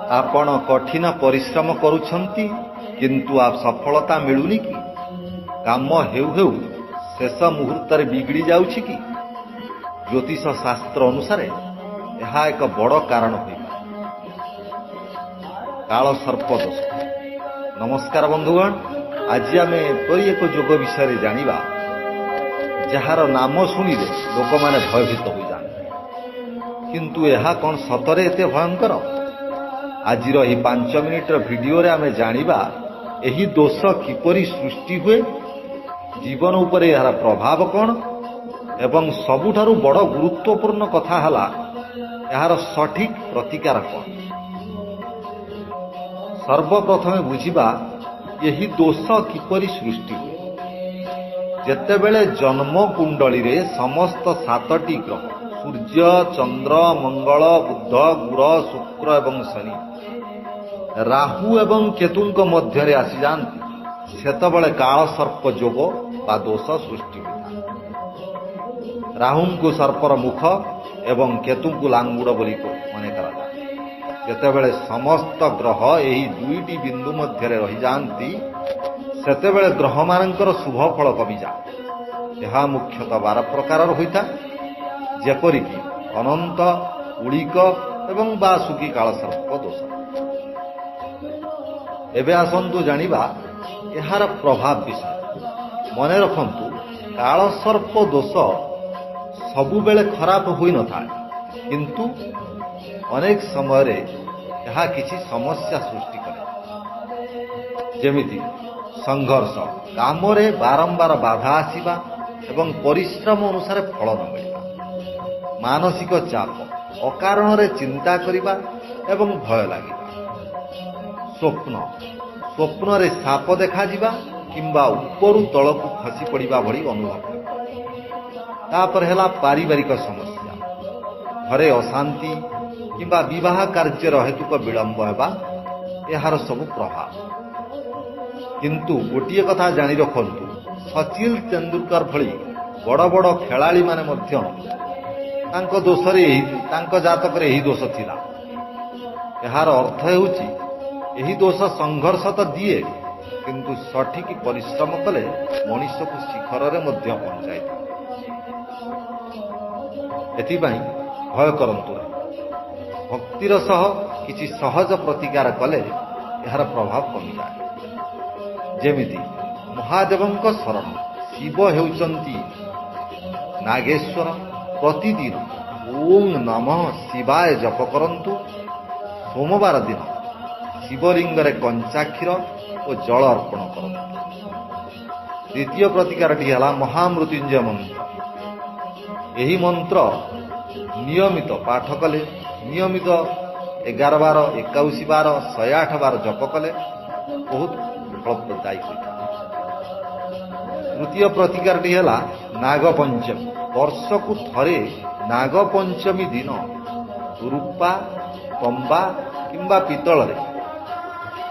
आपण कठिन परिश्रम करुछंती किंतु सफलता मिलुनी कि काम हेउ हेउ शेष मुहूर्त बिगड़ी जाउछि कि ज्योतिष शास्त्र अनुसार यह एक बड़ कारण हो काल सर्प दोष। नमस्कार बंधुगण, आज आम एपरी एक जोग विषय जानिबा जार नाम शुणिले लोक माने भयभीत हो जाते, किंतु यह कौन सतरे एते भयंकर? आज 5 मिनिट भिडियो रे आमे जानिबा एही दोष किपरि सृष्टि हुए, जीवन उपर यार प्रभाव कौन एवं सबुठारु बड़ गुरुत्वपूर्ण कथा हला यार सठिक प्रतिकार कौन। सर्वप्रथमे बुझिबा यही दोष किपरि सृष्टि हुए। जेतेबेले जन्म कुंडली रे समस्त 7टी ग्रह सूर्य, चंद्र, मंगल, बुध, गुर, शुक्र एवं शनि राहु एवं केतुंक मध्य आसी जाती, सेतबेले काल सर्प जोग बा दोष सृष्टि हुए। राहु को सर्पर मुख एवं केतु को लांगुड़ बोली मन करा। जेतेबेले समस्त ग्रह यही 2टी बिंदु मध्य रही जाती, सेतेबेले ग्रह मानकर शुभ फल कमी जाए। यह मुख्यतः 12 प्रकार होता, जेपरिक अनंत, उड़िक एवं बासुकी काल सर्प दोष। एबे आसंतु जानिबा यार प्रभाव विषय। मन रखंतु, काल सर्प दोष सबु बेले खराब होई न थाए, किंतु अनेक समय रे यह किसी समस्या सृष्टि करे। जेमिति संघर्ष, काम रे बारंबार बाधा आसीबा एवं परिश्रम अनुसार फल न मिलवा, मानसिक चाप, अकारण रे चिंता करिबा एवं भय लागिबा, स्वप्न रे साप देखा जिबा किंबा उपरु तलकु खसी पड़िबा भली अनुभव। तापर हेला पारिवारिक समस्या, घरे अशांति किंबा विवाह कार्य हेतुक विलंब हेबा, यार सब प्रभाव। किंतु गोटिए कथा जानी रखंतु, सचिन तेंदुलकर भली बड़ बड़ खेलाड़ी माने मध्य तांको दोषरे तांको जातकरे एही दोष थिला। यार अर्थ हेउची एही दोष संघर्ष तो दिए, किंतु सठिक परिश्रम कले मनुष्य को शिखर रे मध्य पहुंचाई। एथिपाई भय करंतु, भक्तिर सह किछि सहज प्रतिकार कले यार प्रभाव कमी जाए। जेमिति महादेवंक शरण, शिव हेउचंती नागेश्वर। प्रतिदिन ओम नमः शिवाय जप करंतु। सोमवार दिन शिवलिंग रे कंचा क्षीर और जल अर्पण करंतु। द्वितीय प्रतिकारटी है महामृत्युंजय मंत्र। यही मंत्र नियमित पाठ कले, नियमित 11 बार, 21 बार, 108 बार जप कले बहुत फलप्रदायी होता। तृतीय प्रतिकारटी है नागपंचमी। वर्ष को थरे नागपंचमी दिन रूपा, तंबा किंबा पितल रे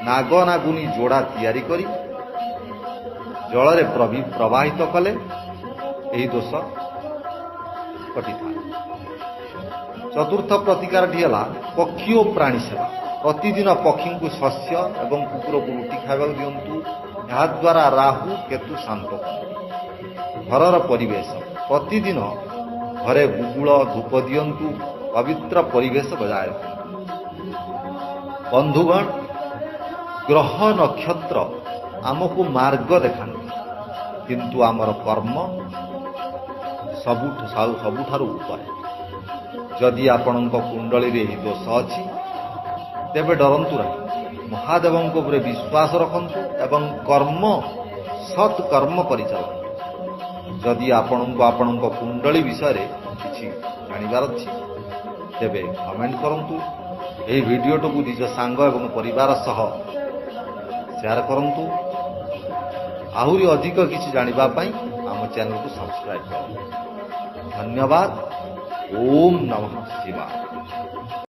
नाग नागुनी जोड़ा तैयारी करी जल रे प्रवाहित कले यही दोष कटिथा। चतुर्थ प्रतिकारटी है पक्षी और प्राणी सेवा। प्रतिदिन पक्षी को शस्य एवं कुकुर को रुटी खावा दिंतु, याद्वारा राहु केतु शांत। घरर परिवेश, प्रतिदिन घरे गुगुल धूप दिंतु, पवित्र परिवेश बजाय रखु। बंधुगण, ग्रह नक्षत्र आमको मार्ग देखाती, किंतु आमर कर्म सबुठारु ऊपर। जदि आपणक कुंडली रे दोष अछि तेबे डरंतु नहीं, महादेवंक उपरे विश्वास रखंतु एवं कर्म सत् कर्म परिचालन। जदि आपणक कुंडली विषय किछि जानिबार अछि तेबे कमेंट करंतु। एही भिडियोटो को निज सांग एवं परिवार सह शेयर करंतु। आहुरी अधिक किछि जानिबा पई आम चैनल को सब्सक्राइब करंतु। धन्यवाद। ओम नमः शिवाय।